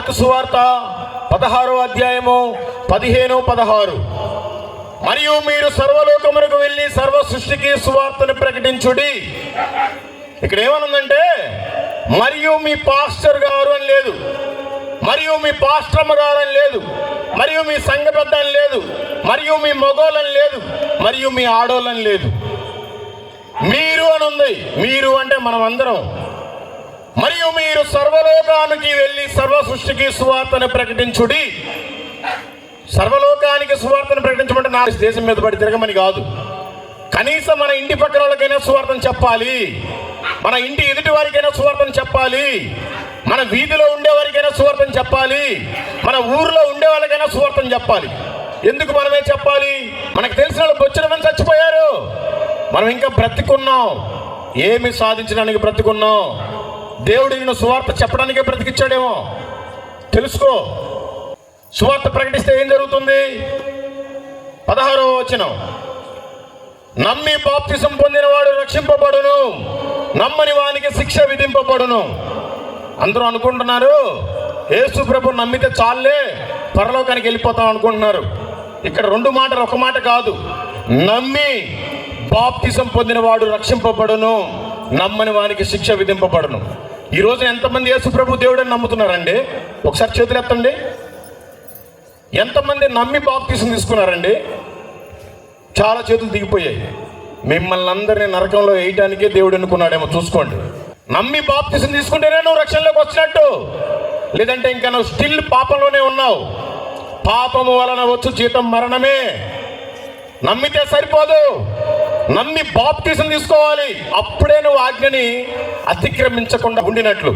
Mark సువార్త 16వ అధ్యాయము 15, 16. మరియు మీరు సర్వలోకమునకు వెళ్ళి సర్వ సృష్టికి సువార్తను ప్రకటించుడి. ఇక్కడ ఏమనుందంటే మరియు మీ పాస్టర్ గారు అని లేదు, మరియు మీ పాస్టర్మ గారు అని లేదు, మరియు మీ సంఘ పెద్ద అని లేదు, మరియు మీ మగోళ్ళని లేదు, మరియు మీ ఆడోళ్ళని లేదు. మీరు అని ఉంది. మీరు అంటే మనం అందరం. మరియు మీరు సర్వలోకానికి వెళ్ళి సర్వ సృష్టికి సువార్తను ప్రకటించుడి. సర్వలోకానికి సువార్తను ప్రకటించమంటే నా దేశం మీద పడి తిరగమని కాదు. కనీసం మన ఇంటి పక్కన వాళ్ళకైనా సువార్తను చెప్పాలి, మన ఇంటి ఎదుటి వారికైనా సువార్తను చెప్పాలి, మన వీధిలో ఉండేవారికైనా సువార్తను చెప్పాలి, మన ఊర్లో ఉండే వాళ్ళకైనా సువార్తను చెప్పాలి. ఎందుకు మనమే చెప్పాలి? మనకు తెలిసిన వాళ్ళు బొచ్చిన మంది చచ్చిపోయారు, మనం ఇంకా బ్రతికున్నాం. ఏమి సాధించడానికి బ్రతికున్నాం? దేవుడు నిన్ను సువార్త చెప్పడానికే బ్రతికిచ్చాడేమో తెలుసుకో. సువార్త ప్రకటిస్తే ఏం జరుగుతుంది? 16వ వచనం, నమ్మి బాప్తిసం పొందినవాడు రక్షింపబడును, నమ్మని వానికి శిక్ష విధింపబడును. అందరూ అనుకుంటున్నారు యేసు ప్రభు నమ్మితే చాలే పరలోకానికి వెళ్ళిపోతాం అనుకుంటున్నారు. ఇక్కడ రెండు మాటలు, ఒక మాట కాదు. నమ్మి బాప్తిసం పొందినవాడు రక్షింపబడును, నమ్మని వానికి శిక్ష విధింపబడును. ఈరోజు ఎంతమంది యేసు ప్రభు దేవుడని నమ్ముతున్నారండి? ఒకసారి చేతులు ఎత్తండి. ఎంతమంది నమ్మి బాప్తిసం తీసుకున్నారండి? చాలా చేతులు దిగిపోయాయి. మిమ్మల్ని అందరినీ నరకంలో వేయటానికే దేవుడు అనుకున్నాడేమో చూసుకోండి. నమ్మి బాప్తిసం తీసుకుంటేనే నువ్వు రక్షణలోకి వచ్చినట్టు, లేదంటే ఇంకా నువ్వు స్టిల్ పాపంలోనే ఉన్నావు. పాపము వలన వచ్చు జీతం మరణమే. నమ్మితే సరిపోదు, నమ్మి బాప్తిసం తీసుకోవాలి. అప్పుడే నువ్వు ఆజ్ఞని అతిక్రమించకుండా ఉండినట్లు.